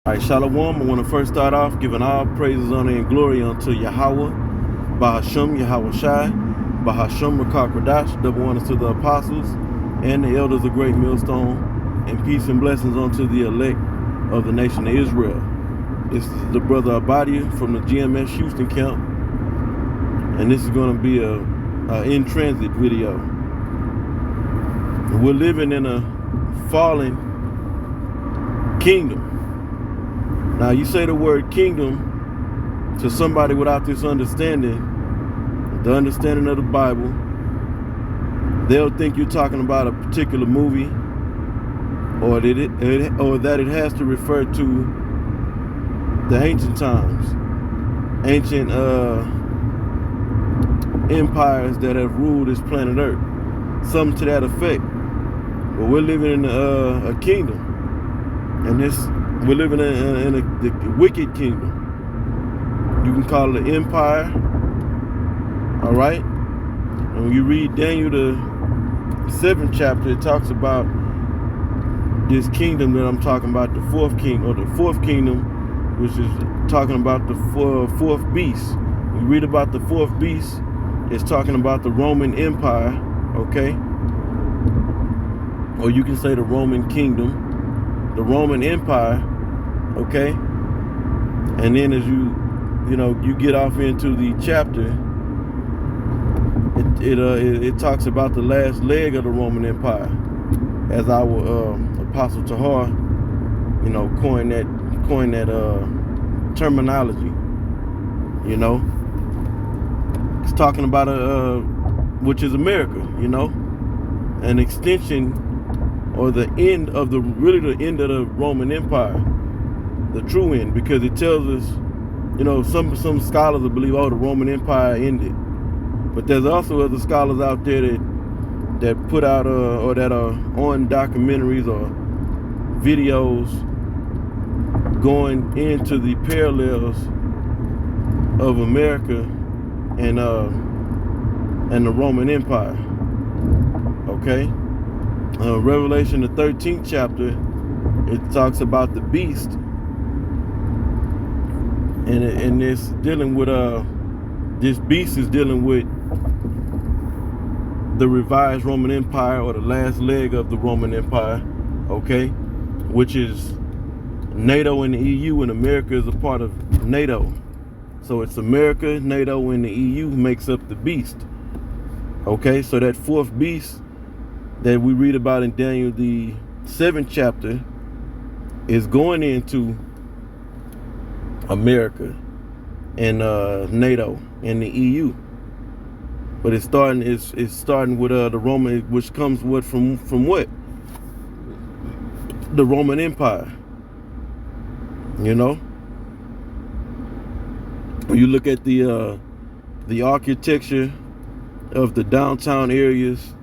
All right, Shalom. I want to first start off giving all praises, honor, and glory unto Yahweh, Bahasham, Yahweh Shai, Bahasham, Rakak Radash, double honors to the apostles and the elders of Great Millstone, and peace and blessings unto the elect of the nation of Israel. This is the brother Abadia from the GMS Houston camp, and this is going to be a in-transit video. We're living in a fallen kingdom. Now, you say the word kingdom to somebody without this understanding, the understanding of the Bible, they'll think you're talking about a particular movie, or that it has to refer to the ancient times, ancient empires that have ruled this planet Earth, something to that effect. But we're living in a kingdom, and we're living in the wicked kingdom. You can call it an empire, all right? And when you read Daniel, the 7th chapter, it talks about this kingdom that I'm talking about, the fourth king, or the fourth kingdom, which is talking about the fourth beast. We read about the fourth beast, it's talking about the Roman Empire, okay? Or you can say the Roman kingdom, the Roman Empire, okay? And then as you get off into the chapter, it talks about the last leg of the Roman Empire, as our Apostle Tahar, coined that terminology. It's talking about which is America, an extension, or the end of the end of the Roman Empire, the true end, because it tells us, some scholars will believe, the Roman Empire ended, but there's also other scholars out there that put out or that are on documentaries or videos going into the parallels of America and the Roman Empire. Okay, Revelation the 13th chapter, it talks about the beast, and it's dealing with this beast is dealing with the revised Roman Empire, or the last leg of the Roman Empire, okay, which is NATO and the EU, and America is a part of NATO. So it's America, NATO, and the EU makes up the beast. Okay, so that fourth beast that we read about in Daniel the 7th chapter is going into America and NATO and the EU. But it's starting with the Roman, which comes from what? The Roman Empire. When you look at the architecture of the downtown areas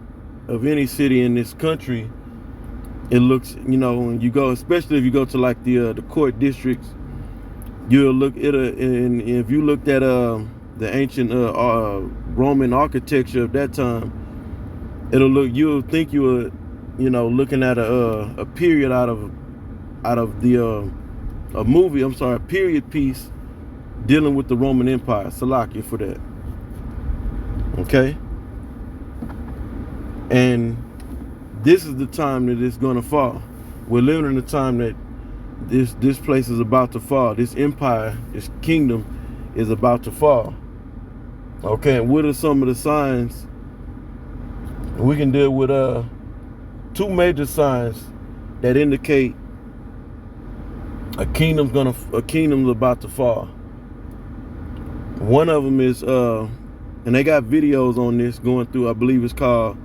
of any city in this country, it looks, when you go, especially if you go to like the court districts, you'll look at and if you looked at the ancient Roman architecture of that time, you'll think you were, looking at a period out of a movie. I'm sorry, a period piece dealing with the Roman Empire. Salakia for that. Okay, and this is the time that it's gonna fall. We're living in the time that this place is about to fall. This empire, this kingdom, is about to fall. Okay, and what are some of the signs? We can deal with two major signs that indicate a kingdom's about to fall. One of them is and they got videos on this going through, I believe it's called,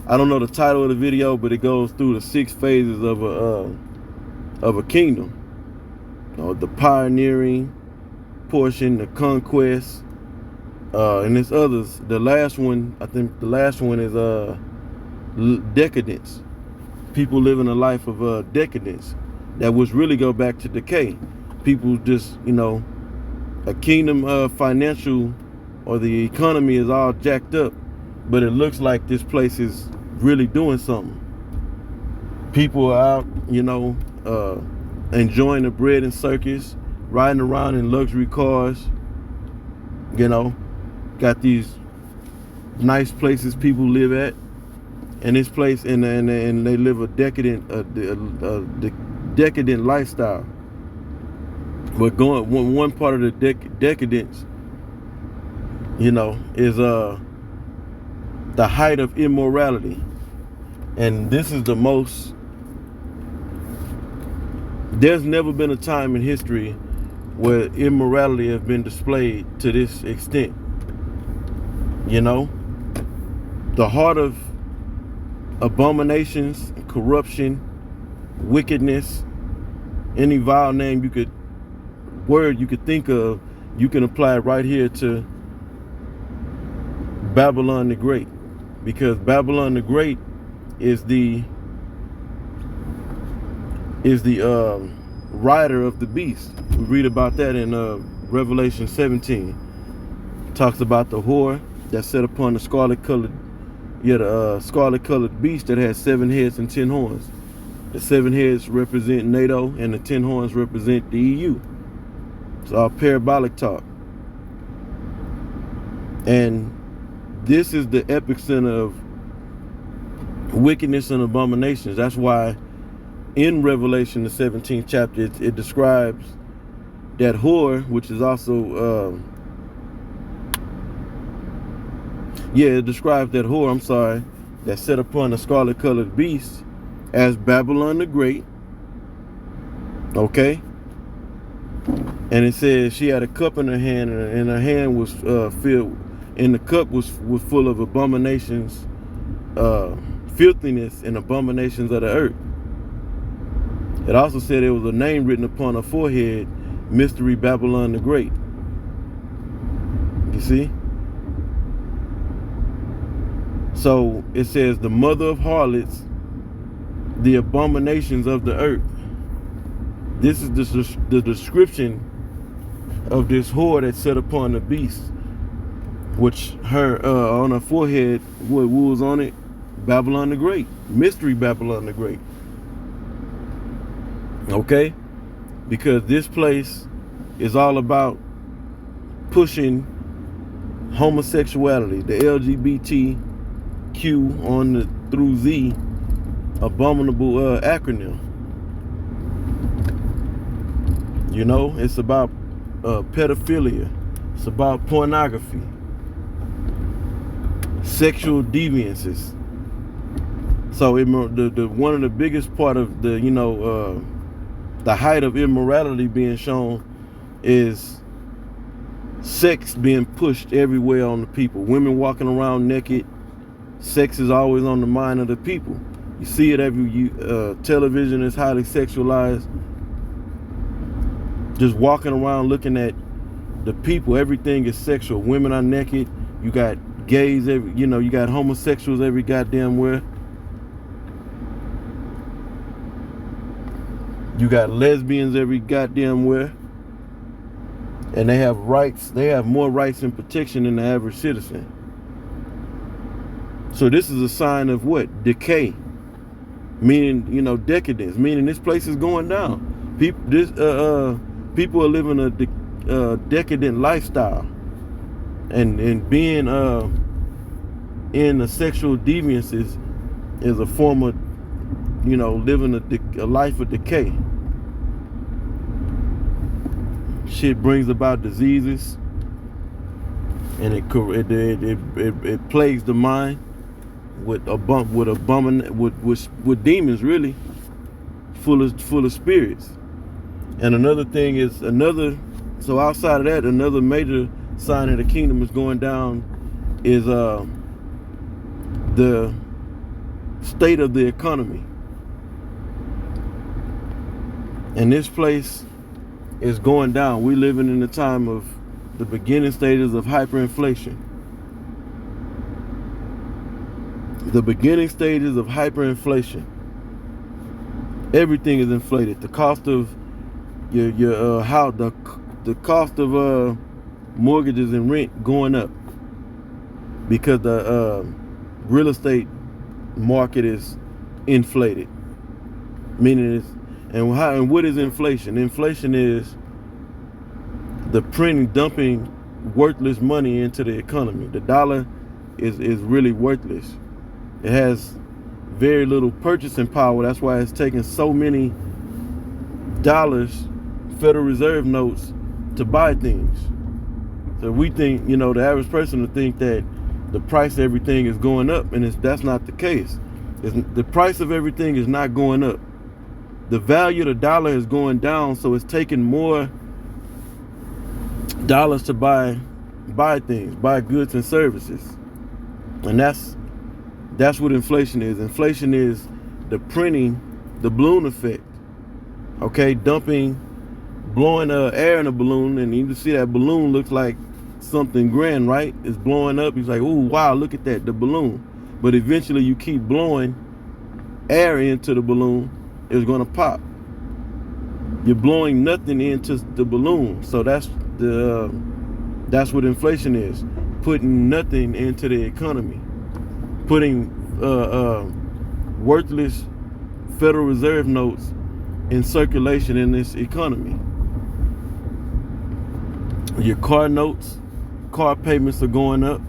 I don't know the title of the video, but it goes through the 6 phases of a kingdom. The pioneering portion, the conquest, and there's others. The last one, I think the last one is decadence. People living a life of decadence that was really go back to decay. People just, a kingdom financial, or the economy is all jacked up, but it looks like this place is really doing something. People are out, enjoying the bread and circus, riding around in luxury cars, you know, got these nice places people live at, and this place, and they live a decadent lifestyle. But one part of the decadence, you know, is the height of immorality. And this is the most, there's never been a time in history where immorality has been displayed to this extent. You know, the heart of abominations, corruption, wickedness, any vile name you could think of, you can apply it right here to Babylon the Great, because Babylon the Great is the rider of the beast. We read about that in Revelation 17. Talks about the whore that sat upon the scarlet colored beast that has 7 heads and 10 horns. The 7 heads represent NATO and the 10 horns represent the EU. It's all parabolic talk. And this is the epicenter of wickedness and abominations. That's why in Revelation, the 17th chapter, it describes that whore, which is also, it describes that whore, that sat upon the scarlet colored beast as Babylon the Great. Okay? And it says she had a cup in her hand, and her hand was filled, and the cup was full of abominations, filthiness and abominations of the earth. It also said there was a name written upon her forehead, Mystery Babylon the Great. You see? So it says the mother of harlots, the abominations of the earth. This is the description of this whore that sat upon the beast, which her on her forehead, what was on it? Babylon the Great, Mystery Babylon the Great. Okay, because this place is all about pushing homosexuality, the LGBTQ on the through Z abominable acronym. You know, it's about pedophilia. It's about pornography, sexual deviances. So the one of the biggest part of the the height of immorality being shown is sex being pushed everywhere on the people. Women walking around naked. Sex is always on the mind of the people. You see it television is highly sexualized. Just walking around looking at the people, everything is sexual. Women are naked. You got gays, you got homosexuals every goddamn where. You got lesbians every goddamn where. And they have rights. They have more rights and protection than the average citizen. So this is a sign of what? Decay. Meaning, decadence. Meaning this place is going down. People are living a decadent lifestyle. And being in the sexual deviances is a form of, living a life of decay. Shit brings about diseases, and it plagues the mind with demons, really, full of spirits. And another thing is so outside of that, another major sign of the kingdom is going down is the state of the economy. And this place is going down. We're living in the time of the beginning stages of hyperinflation. The beginning stages of hyperinflation. Everything is inflated. The cost of your house, the cost of mortgages and rent going up because the real estate market is inflated. Meaning And what is inflation? Inflation is the printing, dumping worthless money into the economy. The dollar is really worthless. It has very little purchasing power. That's why it's taking so many dollars, Federal Reserve notes, to buy things. So we think, the average person would think that the price of everything is going up, and that's not the case. The price of everything is not going up. The value of the dollar is going down, so it's taking more dollars to buy things, buy goods and services. And that's what inflation is. Inflation is the printing, the balloon effect. Okay, blowing air in a balloon, and you can see that balloon looks like something grand, right? It's blowing up. He's like, "Ooh, wow, look at that, the balloon." But eventually you keep blowing air into the balloon, it's gonna pop. You're blowing nothing into the balloon. So that's what inflation is. Putting nothing into the economy. Putting worthless Federal Reserve notes in circulation in this economy. Your car notes, car payments are going up.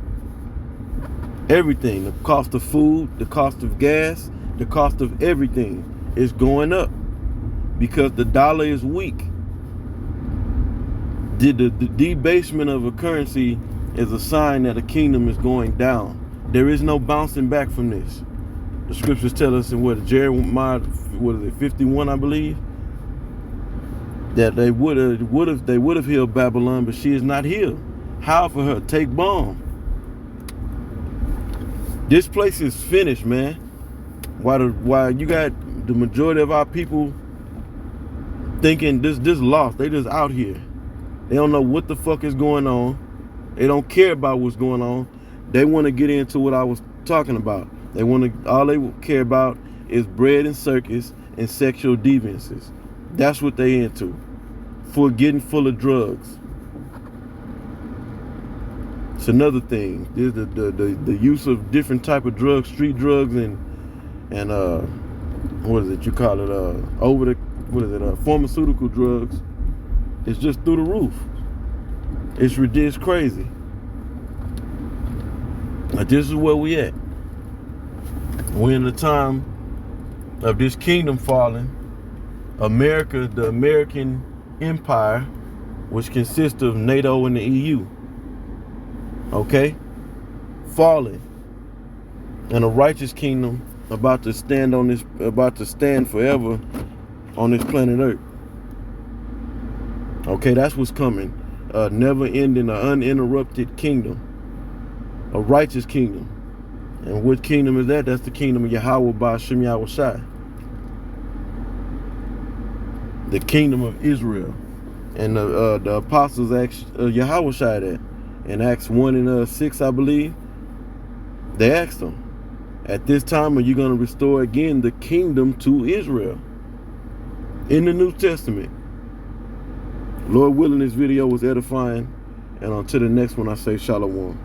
Everything, the cost of food, the cost of gas, the cost of everything is going up because the dollar is weak. The debasement of a currency is a sign that a kingdom is going down. There is no bouncing back from this. The scriptures tell us in Jeremiah, 51, I believe, that they would have healed Babylon, but she is not healed. How for her? Take bomb. This place is finished, man. Why you got the majority of our people thinking this lost? They just out here. They don't know what the fuck is going on. They don't care about what's going on. They want to get into what I was talking about. All they care about is bread and circus and sexual deviances. That's what they into. For getting full of drugs. It's another thing. There's the use of different type of drugs, street drugs, and what is it? You call it pharmaceutical drugs. It's just through the roof. It's crazy. Like, this is where we at. We're in the time of this kingdom falling. America, the American empire, which consists of NATO and the EU, okay, falling, and a righteous kingdom about to stand forever on this planet Earth. Okay, that's what's coming. A never-ending, uninterrupted kingdom, a righteous kingdom. And what kingdom is that? That's the kingdom of Yahweh Ba'ashem Yahushai. The kingdom of Israel. And the apostles asked Yahushai that in Acts 1 and 6, I believe. They asked him, at this time are you going to restore again the kingdom to Israel? In the New Testament. Lord willing, this video was edifying. And until the next one, I say shalom.